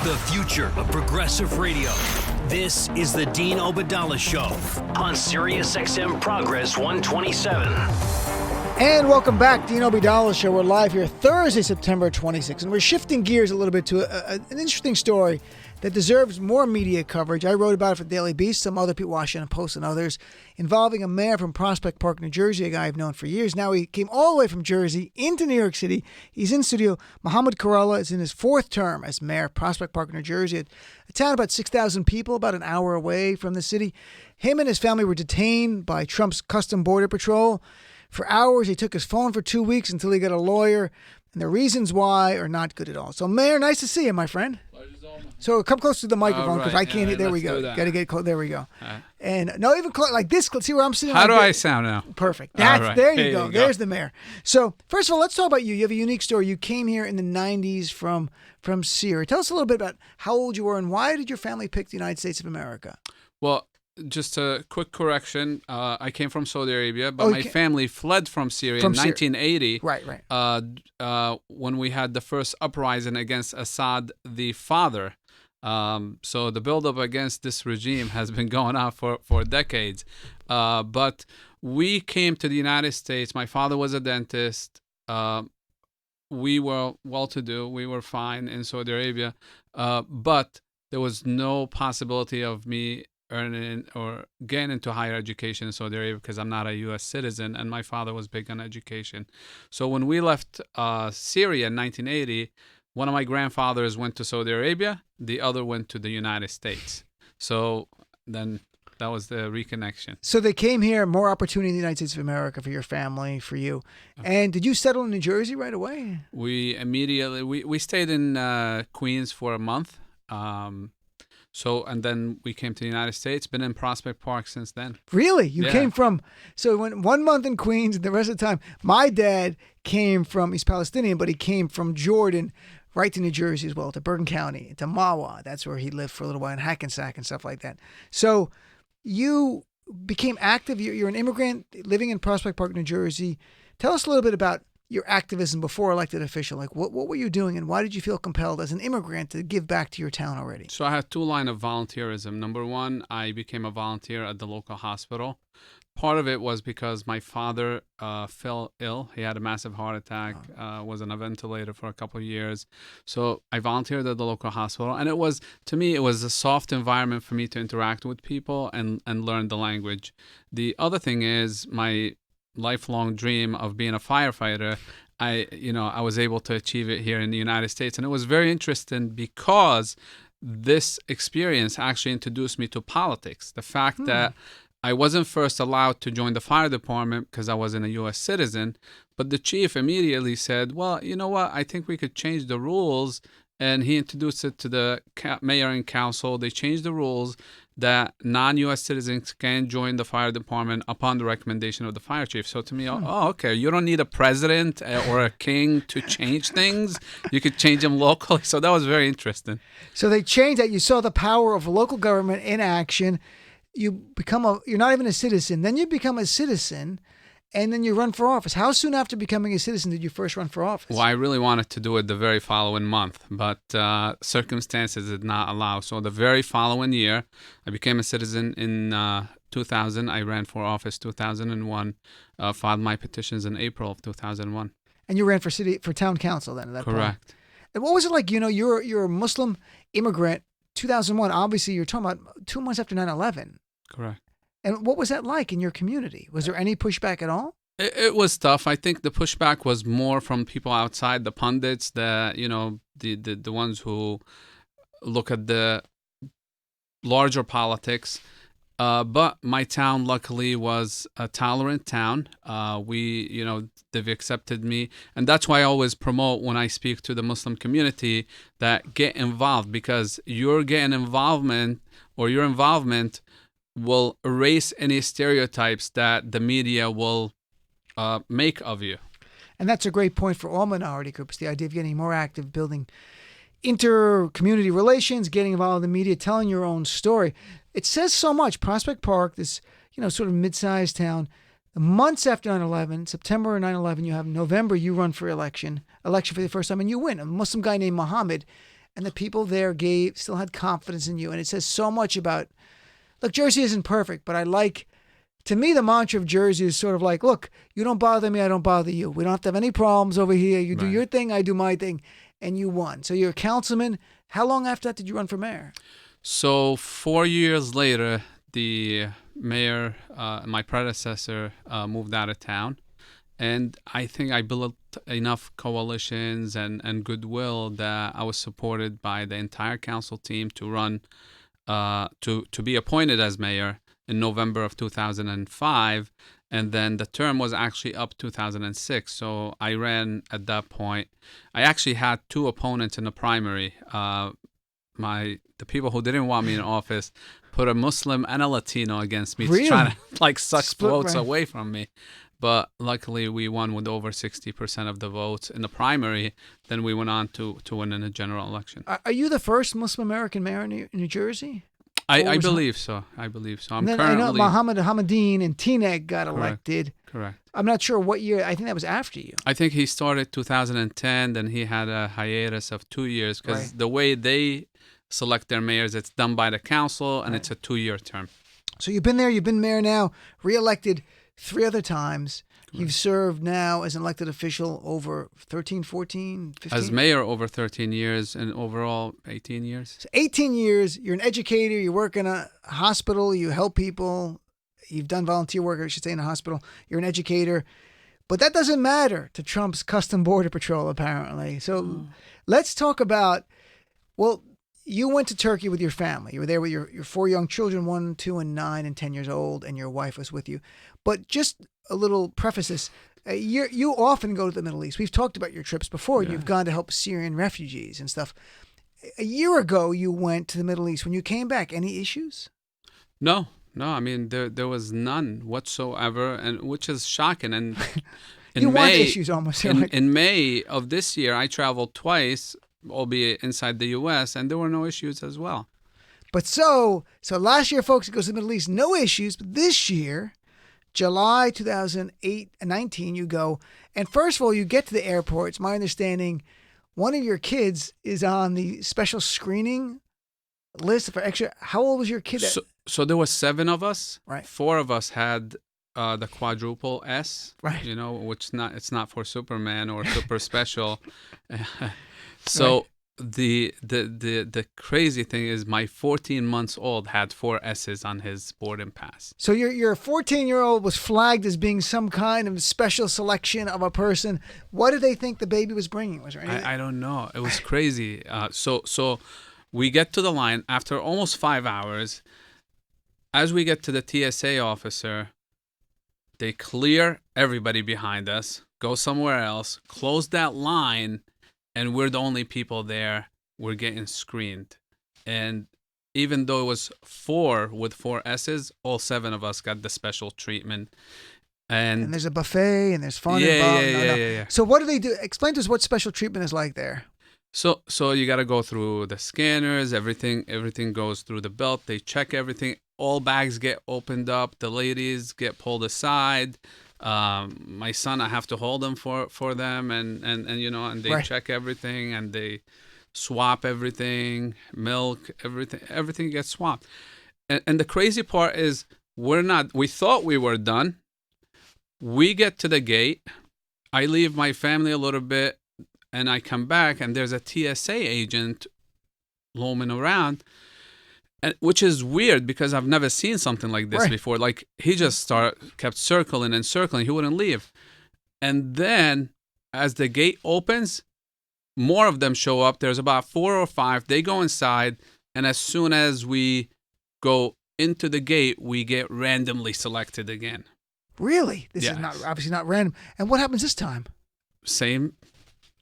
The future of progressive radio. This is the Dean Obeidallah Show on SiriusXM Progress 127. And welcome back, Dean Obeidallah Show. We're live here Thursday, September 26th, and we're shifting gears a little bit to an interesting story that deserves more media coverage. I wrote about it for Daily Beast, some other people, Washington Post and others, involving a mayor from Prospect Park, New Jersey, a guy I've known for years. Now he came all the way from Jersey into New York City. He's in studio. Mohammed Karalla is in his fourth term as mayor of Prospect Park, New Jersey, a town about 6,000 people, about an hour away from the city. Him and his family were detained by Trump's Custom Border Patrol for hours. He took his phone for 2 weeks until he got a lawyer, and the reasons why are not good at all. So, Mayor, nice to see you, my friend. So come close to the microphone because I can't hear. There we go. Got to get close. There we go. And no, even close like this. See where I'm sitting? How do I sound now? Perfect. There you go. There's the mayor. So first of all, let's talk about you. You have a unique story. You came here in the 90s from Syria. Tell us a little bit about how old you were and why did your family pick the United States of America? Well, just a quick correction. I came from Saudi Arabia, but my family fled from Syria in 1980. Right. When we had the first uprising against Assad, the father. So the buildup against this regime has been going on for decades. But we came to the United States. My father was a dentist. We were well-to-do. We were fine in Saudi Arabia. But there was no possibility of me earning or getting into higher education in Saudi Arabia because I'm not a U.S. citizen, and my father was big on education. So when we left Syria in 1980, one of my grandfathers went to Saudi Arabia, the other went to the United States. So then that was the reconnection. So they came here, more opportunity in the United States of America for your family, for you. And did you settle in New Jersey right away? We immediately, we stayed in Queens for a month. And then we came to the United States, been in Prospect Park since then. Really? You came from, so you went 1 month in Queens and the rest of the time. My dad came from, he's Palestinian, but he came from Jordan right to New Jersey as well, to Bergen County, to Mahwah. That's where he lived for a little while, in Hackensack and stuff like that. So you became active. You're an immigrant living in Prospect Park, New Jersey. Tell us a little bit about your activism before elected official. Like, what were you doing and why did you feel compelled as an immigrant to give back to your town already? So I had 2 lines of volunteerism. Number one, I became a volunteer at the local hospital. Part of it was because my father fell ill. He had a massive heart attack, was on a ventilator for a couple of years. So I volunteered at the local hospital. And it was, to me, it was a soft environment for me to interact with people and learn the language. The other thing is my lifelong dream of being a firefighter. I was able to achieve it here in the United States. And it was very interesting because this experience actually introduced me to politics. The fact that I wasn't first allowed to join the fire department because I wasn't a U.S. citizen, but the chief immediately said, well, you know what, I think we could change the rules. And he introduced it to the mayor and council. They changed the rules that non-U.S. citizens can join the fire department upon the recommendation of the fire chief. So to me, okay, you don't need a president or a king to change things. You could change them locally. So that was very interesting. So they changed that. You saw the power of local government in action. You're not even a citizen. Then you become a citizen, and then you run for office. How soon after becoming a citizen did you first run for office? Well, I really wanted to do it the very following month, but circumstances did not allow. So the very following year, I became a citizen in 2000. I ran for office 2001, filed my petitions in April of 2001. And you ran for town council then at that point? Correct. And what was it like? You're a Muslim immigrant, 2001. Obviously, you're talking about 2 months after 9/11. Correct. And what was that like in your community? Was there any pushback at all? It was tough. I think the pushback was more from people outside, the pundits, the ones who look at the larger politics. But my town, luckily, was a tolerant town. They've accepted me. And that's why I always promote when I speak to the Muslim community that get involved, because your involvement will erase any stereotypes that the media will make of you. And that's a great point for all minority groups, the idea of getting more active, building inter-community relations, getting involved in the media, telling your own story. It says so much. Prospect Park, this sort of mid-sized town, months after 9/11, September 9/11, you have November, you run for election for the first time, and you win. A Muslim guy named Muhammad. and the people there still had confidence in you. And it says so much about, look, Jersey isn't perfect, but to me, the mantra of Jersey is sort of like, look, you don't bother me, I don't bother you. We don't have to have any problems over here. You do your thing, I do my thing, and you won. So you're a councilman. How long after that did you run for mayor? So 4 years later, the mayor, my predecessor, moved out of town. And I think I built enough coalitions and goodwill that I was supported by the entire council team to run, to be appointed as mayor in November of 2005. And then the term was actually up 2006. So I ran at that point. I actually had two opponents in the primary. The people who didn't want me in office put a Muslim and a Latino against me to try to suck votes away from me. But luckily, we won with over 60% of the votes in the primary. Then we went on to win in the general election. Are you the first Muslim American mayor in New Jersey? I believe so. I believe so. I know Mohammed Hamidine and Teaneck got elected. Correct. I'm not sure what year. I think that was after you. I think he started 2010. Then he had a hiatus of 2 years because the way they select their mayors, it's done by the council, and it's a 2-year term. So you've been there. You've been mayor now, re-elected 3 other times. Correct. You've served now as an elected official over 13, 14, 15? As mayor over 13 years and overall 18 years. So 18 years. You're an educator. You work in a hospital. You help people. You've done volunteer work, I should say, in a hospital. You're an educator. But that doesn't matter to Trump's Custom Border Patrol, apparently. So let's talk about, well, you went to Turkey with your family. You were there with your 4 young children, 1, 2, and 9 and 10 years old, and your wife was with you. But just a little preface this. You often go to the Middle East. We've talked about your trips before. Yeah. You've gone to help Syrian refugees and stuff. A year ago, you went to the Middle East. When you came back, any issues? No. I mean, there was none whatsoever, and which is shocking. And you want issues almost. In May of this year, I traveled twice, albeit inside the U.S., and there were no issues as well. But so last year, folks, it goes to the Middle East, no issues. But this year, July 2019, you go. And first of all, you get to the airport. It's my understanding one of your kids is on the special screening list for extra. How old was your kid? So there was 7 of us. Right. 4 of us had the quadruple S. Right. Which it's not for Superman or super special. So the crazy thing is my 14 months old had 4 S's on his boarding pass. So your 14-year-old was flagged as being some kind of special selection of a person. What did they think the baby was bringing? Was there anything? I don't know. It was crazy. So we get to the line after almost 5 hours. As we get to the TSA officer, they clear everybody behind us, go somewhere else, close that line, and we're the only people there. We're getting screened. And even though it was 4 with 4 S's, all 7 of us got the special treatment. And there's a buffet and there's fun involved. Yeah. So what do they do? Explain to us what special treatment is like there. So you got to go through the scanners. Everything goes through the belt. They check everything. All bags get opened up. The ladies get pulled aside. My son, I have to hold him for them, and they check everything, and they swap everything, milk, everything gets swapped. And the crazy part is we thought we were done. We get to the gate. I leave my family a little bit, and I come back, and there's a TSA agent roaming around. And which is weird because I've never seen something like this before. Like he just kept circling and circling. He wouldn't leave. And then as the gate opens, more of them show up. There's about 4 or 5. They go inside. And as soon as we go into the gate, we get randomly selected again. Really? This is obviously not random. And what happens this time? Same.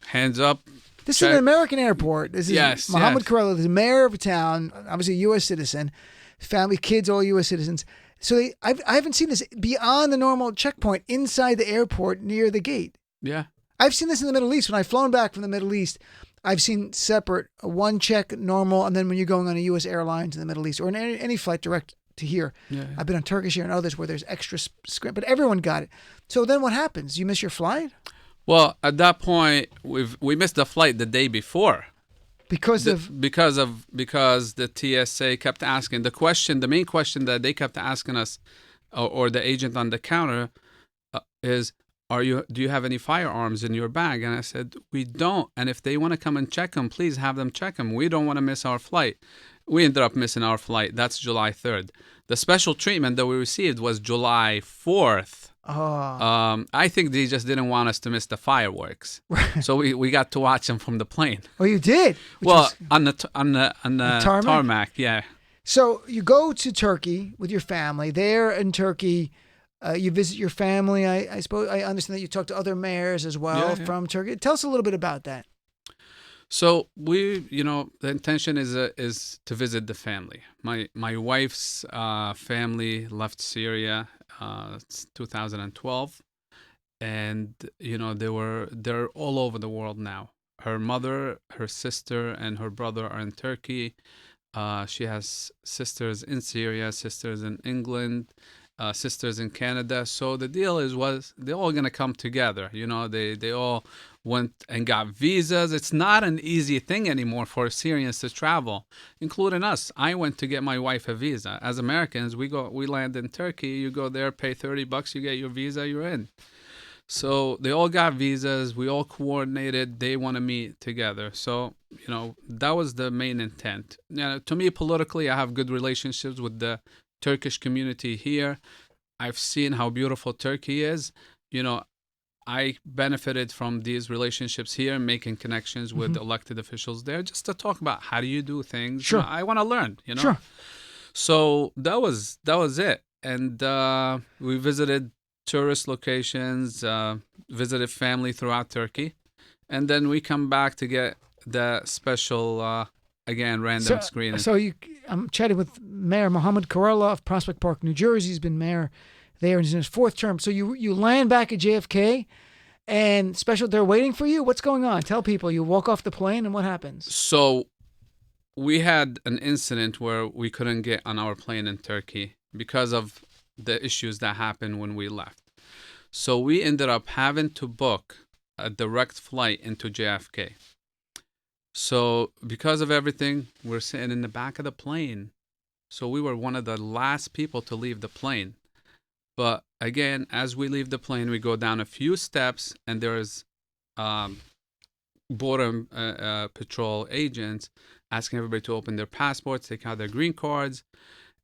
Hands up. This is an American airport. This is Mohammed Corella, the mayor of a town, obviously a U.S. citizen, family, kids, all U.S. citizens. So I haven't seen this beyond the normal checkpoint inside the airport near the gate. Yeah. I've seen this in the Middle East. When I've flown back from the Middle East, I've seen separate, one check, normal, and then when you're going on a U.S. airlines in the Middle East or in any flight direct to here. Yeah. I've been on Turkish Air and others where there's extra script, but everyone got it. So then what happens? You miss your flight? Well, at that point, we missed the flight the day before. Because the TSA kept asking the main question that they kept asking us, or the agent on the counter, is, do you have any firearms in your bag? And I said, we don't. And if they want to come and check them, please have them check them. We don't want to miss our flight. We ended up missing our flight. That's July 3rd. The special treatment that we received was July 4th. Oh. I think they just didn't want us to miss the fireworks. So we got to watch them from the plane. Oh, you did? On the tarmac, yeah. So you go to Turkey with your family. There in Turkey, you visit your family. I suppose I understand that you talk to other mayors as well from Turkey. Tell us a little bit about that. So the intention is to visit the family. My wife's family left Syria 2012, and they're all over the world now. Her mother, her sister, and her brother are in Turkey. She has sisters in Syria, sisters in England, sisters in Canada. So the deal was they're all gonna come together. They all went and got visas. It's not an easy thing anymore for Syrians to travel, including us. I went to get my wife a visa. As Americans, we land in Turkey. You go there, pay $30, you get your visa, you're in. So they all got visas. We all coordinated. They want to meet together. So, that was the main intent. To me, politically, I have good relationships with the Turkish community here. I've seen how beautiful Turkey is. I benefited from these relationships here, making connections with elected officials there, just to talk about how do you do things. Sure. I want to learn, Sure. So that was it. And we visited tourist locations, visited family throughout Turkey. And then we come back to get the special, random screening. So I'm chatting with Mayor Mohammed Karallah of Prospect Park, New Jersey. He's been mayor there in his fourth term. So you land back at JFK, and they're waiting for you. What's going on? Tell people. You walk off the plane, and what happens? So we had an incident where we couldn't get on our plane in Turkey because of the issues that happened when we left. So we ended up having to book a direct flight into JFK. So because of everything, we're sitting in the back of the plane. So we were one of the last people to leave the plane. But again, as we leave the plane, we go down a few steps, and there's border patrol agents asking everybody to open their passports, take out their green cards.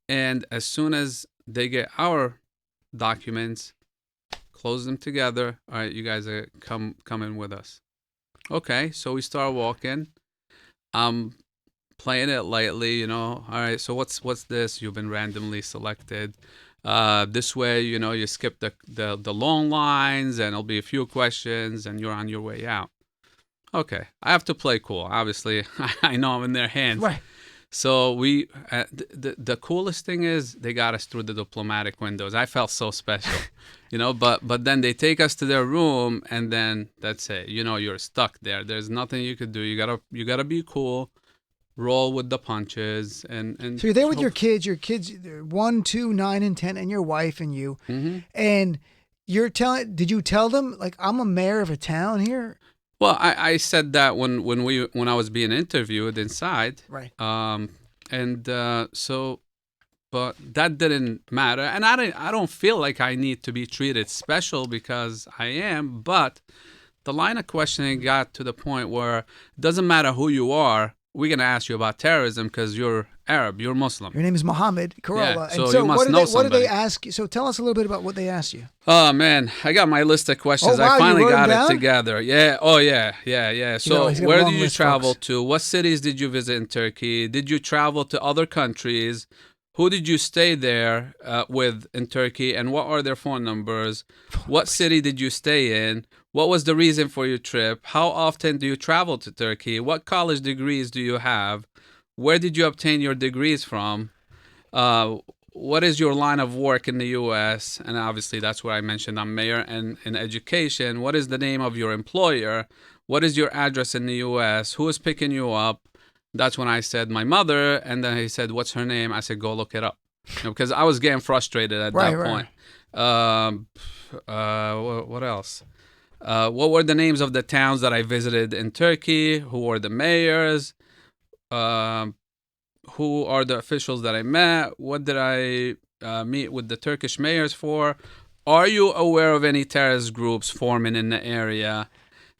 And as soon as they get our documents, close them together. All right, you guys are come in with us. Okay, so we start walking. I'm playing it lightly, All right, so what's this? You've been randomly selected. This way, you skip the long lines, and there'll be a few questions, and you're on your way out. Okay, I have to play cool. Obviously, I know I'm in their hands. Right. So we, the coolest thing is they got us through the diplomatic windows. I felt so special, But then they take us to their room, and then that's it. You're stuck there. There's nothing you could do. You gotta be cool. Roll with the punches, and so you're there with your kids. Your kids, they're 1, 2, 9, and 10, and your wife and you. Mm-hmm. And did you tell them, like, I'm a mayor of a town here? Well, I said that when I was being interviewed inside, right? But that didn't matter, and I don't feel like I need to be treated special because I am. But the line of questioning got to the point where it doesn't matter who you are. We're going to ask you about terrorism because you're Arab, you're Muslim. Your name is Mohammed Karallah. Yeah, so you must know somebody. What did they ask you? So tell us a little bit about what they asked you. Oh, man. I got my list of questions. Oh, wow, I finally got it it together. Yeah. Oh, yeah. So where did you travel to? What cities did you visit in Turkey? Did you travel to other countries? Who did you stay there with in Turkey, and what are their phone numbers? What city did you stay in? What was the reason for your trip? How often do you travel to Turkey? What college degrees do you have? Where did you obtain your degrees from? What is your line of work in the U.S.? And obviously, that's where I mentioned I'm mayor. And in education, what is the name of your employer? What is your address in the U.S.? Who is picking you up? That's when I said my mother, and then he said, "What's her name?" I said, "Go look it up," because I was getting frustrated at that point. What else? What were the names of the towns that I visited in Turkey? Who were the mayors? who are the officials that I met? What did I meet with the Turkish mayors for? Are you aware of any terrorist groups forming in the area?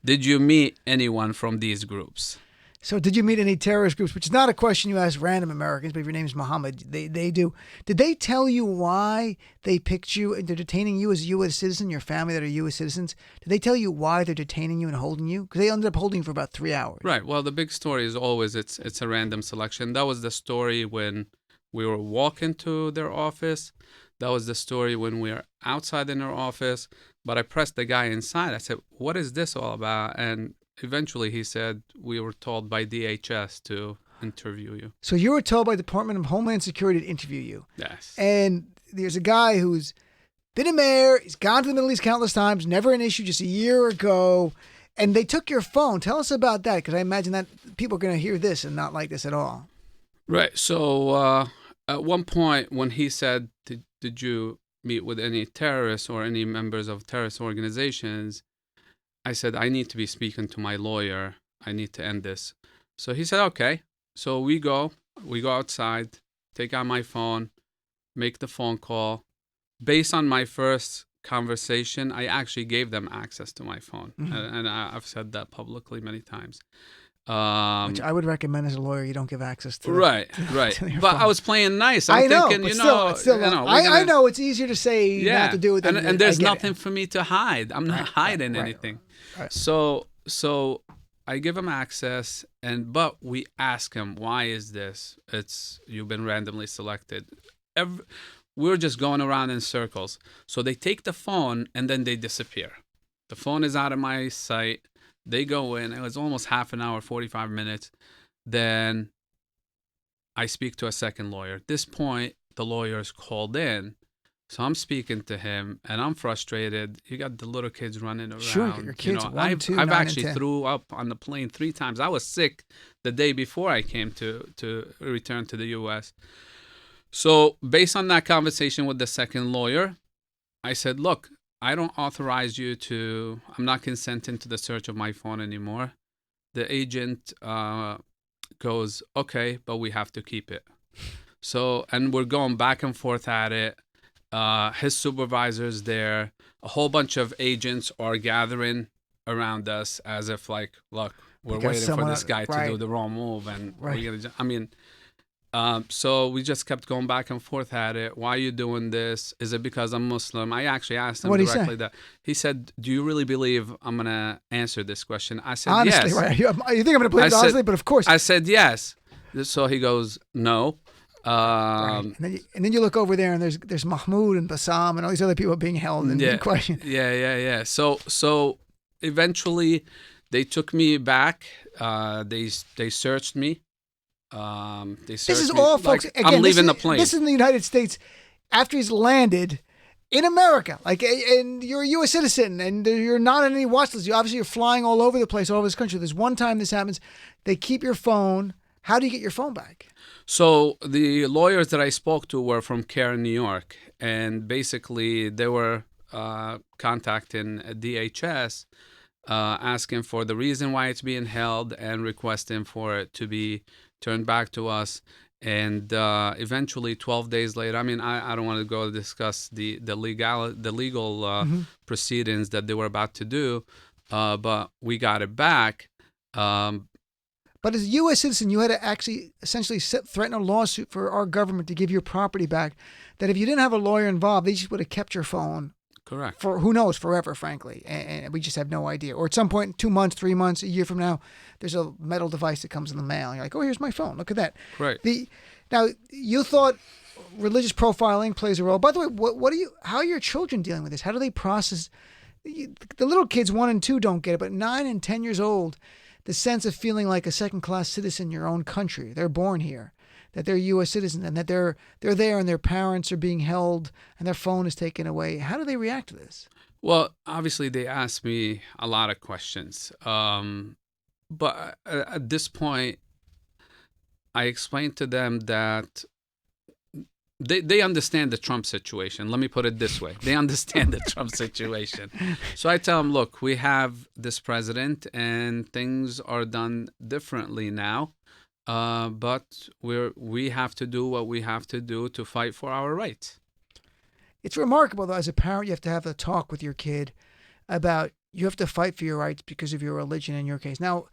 Did you meet anyone from these groups? So did you meet any terrorist groups? Which is not a question you ask random Americans, but if your name's Muhammad, they do. Did they tell you why they picked you and they're detaining you as a U.S. citizen, your family that are U.S. citizens? Did they tell you why they're detaining you and holding you? Because they ended up holding you for about 3 hours. Right. Well, the big story is always it's a random selection. That was the story when we were walking to their office. That was the story when we were outside in their office. But I pressed the guy inside. I said, "What is this all about?" And eventually he said, "We were told by DHS to interview you." So you were told by the Department of Homeland Security to interview you. Yes. And there's a guy who's been a mayor. He's gone to the Middle East countless times. Never an issue, just a year ago. And they took your phone. Tell us about that, because I imagine that people are going to hear this and not like this at all. Right. So at one point when he said, did you meet with any terrorists or any members of terrorist organizations? I said, I need to be speaking to my lawyer. I need to end this. So he said, okay. So we go outside, take out my phone, make the phone call. Based on my first conversation, I actually gave them access to my phone. Mm-hmm. And I've said that publicly many times. Which I would recommend as a lawyer, you don't give access to. Right. To But phone. I was playing nice. I know, thinking, but still, I know it's easier to say not to do it. And there's nothing for me to hide. I'm not hiding anything. Right. So I give him access, but we ask him, why is this? You've been randomly selected. We're just going around in circles. So they take the phone and then they disappear. The phone is out of my sight. They go in. It was almost half an hour, 45 minutes. Then I speak to a second lawyer. At this point, the lawyer's called in. So I'm speaking to him, and I'm frustrated. You got the little kids running around. Sure, your kids, 1, 2, 9, I've actually and 10. threw up on the plane 3 times. I was sick the day before I came to return to the U.S. So based on that conversation with the second lawyer, I said, look, I don't authorize you I'm not consenting to the search of my phone anymore. The agent goes, okay, but we have to keep it. So, and we're going back and forth at it. His supervisor's there. A whole bunch of agents are gathering around us as if like, look, we're waiting for this guy to do the wrong move. And we're gonna, so we just kept going back and forth at it. Why are you doing this? Is it because I'm Muslim? I actually asked him directly that. He said, do you really believe I'm going to answer this question? I said, honestly, yes. Right. You think I'm going to believe it honestly, but of course. I said, yes. So he goes, no. Right. And then you look over there and there's Mahmoud and Bassam and all these other people being held in question. Yeah. So eventually they took me back. They searched me. This is all, folks. Again, I'm leaving the plane. This is in the United States after he's landed in America. And you're a U.S. citizen, and you're not on any watch list. You're flying all over the place, all over this country. There's one time this happens, they keep your phone. How do you get your phone back? So the lawyers that I spoke to were from CARE in New York, and basically they were contacting DHS, asking for the reason why it's being held and requesting for it to be turned back to us. And eventually 12 days later, I don't want to go discuss the legal proceedings that they were about to do, but we got it back. But as a U.S. citizen, you had to actually essentially threaten a lawsuit for our government to give your property back, that if you didn't have a lawyer involved, they just would have kept your phone. Correct. For who knows, forever, frankly. And we just have no idea. Or at some point, 2 months, 3 months, a year from now, there's a metal device that comes in the mail. And you're like, oh, here's my phone. Look at that. Right. Now, you thought religious profiling plays a role. By the way, how are your children dealing with this? How do they process? The little kids, 1 and 2, don't get it, but 9 and 10 years old, the sense of feeling like a second-class citizen in your own country. They're born here, that they're U.S. citizens, and that they're there and their parents are being held and their phone is taken away. How do they react to this? Well, obviously they ask me a lot of questions. But at this point, I explained to them that they understand the Trump situation. Let me put it this way. They understand the Trump situation. So I tell them, look, we have this president and things are done differently now. but we have to do what we have to do to fight for our rights. It's remarkable, though, as a parent, you have to have a talk with your kid about you have to fight for your rights because of your religion in your case. Now,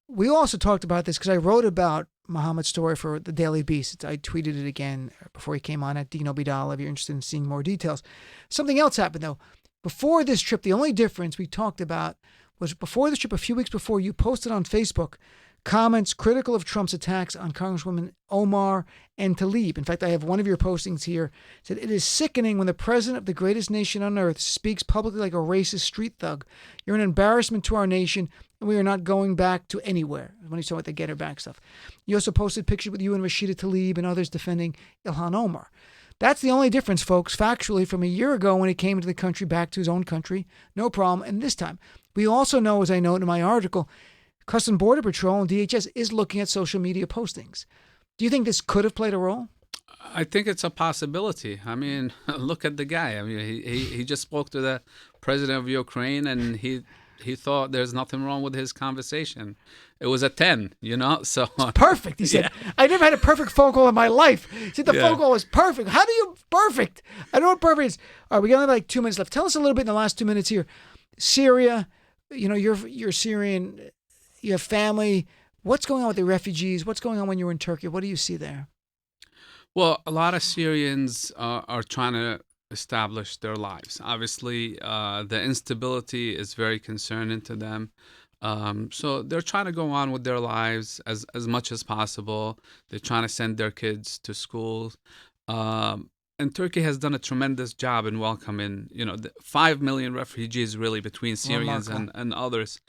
we also talked about this because I wrote about Muhammad's story for the Daily Beast. I tweeted it again before he came on at Dean Obeidallah if you're interested in seeing more details. Something else happened, though. Before this trip, the only difference we talked about was before this trip, a few weeks before, you posted on Facebook comments critical of Trump's attacks on Congresswomen Omar and Tlaib. In fact, I have one of your postings here. It said, "It is sickening when the president of the greatest nation on earth speaks publicly like a racist street thug. You're an embarrassment to our nation, and we are not going back to anywhere." When he's talking about the Get Her Back stuff. You also posted pictures with you and Rashida Tlaib and others defending Ilhan Omar. That's the only difference, folks, factually, from a year ago when he came into the country, back to his own country. No problem. And this time, we also know, as I note in my article, Customs Border Patrol and DHS is looking at social media postings. Do you think this could have played a role? I think it's a possibility. I mean, look at the guy. I mean, he just spoke to the president of Ukraine, and he thought there's nothing wrong with his conversation. It was a 10, so. It's perfect, he said. Yeah. I never had a perfect phone call in my life. He said the phone call was perfect. How do you, perfect? I don't know what perfect is. All right, we only have like 2 minutes left. Tell us a little bit in the last 2 minutes here. Syria, you're Syrian, you have family. What's going on with the refugees? What's going on when you were in Turkey? What do you see there? Well, a lot of Syrians are trying to establish their lives. Obviously, the instability is very concerning to them. So they're trying to go on with their lives as much as possible. They're trying to send their kids to school. And Turkey has done a tremendous job in welcoming, 5 million refugees really between Syrians and others.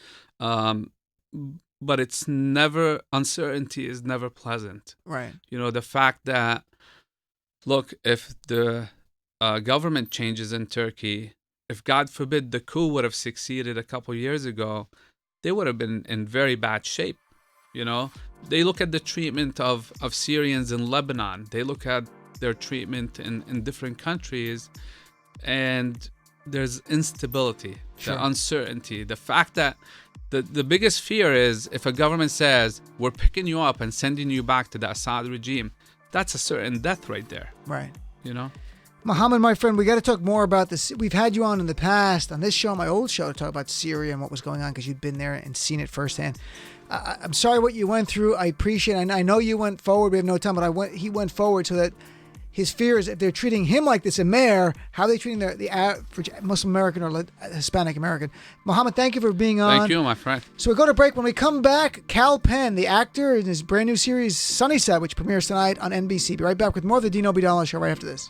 But it's never, uncertainty is never pleasant. Right. The fact that, look, if the government changes in Turkey, if God forbid the coup would have succeeded a couple years ago, they would have been in very bad shape. They look at the treatment of Syrians in Lebanon. They look at their treatment in different countries, and there's instability, sure. The uncertainty, the fact that the biggest fear is if a government says, we're picking you up and sending you back to the Assad regime, that's a certain death right there. Right. Muhammad, my friend, we got to talk more about this. We've had you on in the past, on this show, my old show, to talk about Syria and what was going on because you'd been there and seen it firsthand. I'm sorry what you went through. I appreciate it. I know you went forward. We have no time, but he went forward so that his fear is if they're treating him like this, a mayor, how are they treating the average Muslim American or Hispanic American? Muhammad, thank you for being on. Thank you, my friend. So we go to break. When we come back, Cal Penn, the actor, in his brand new series, Sunnyside, which premieres tonight on NBC. Be right back with more of the Dean Obeidallah Show right after this.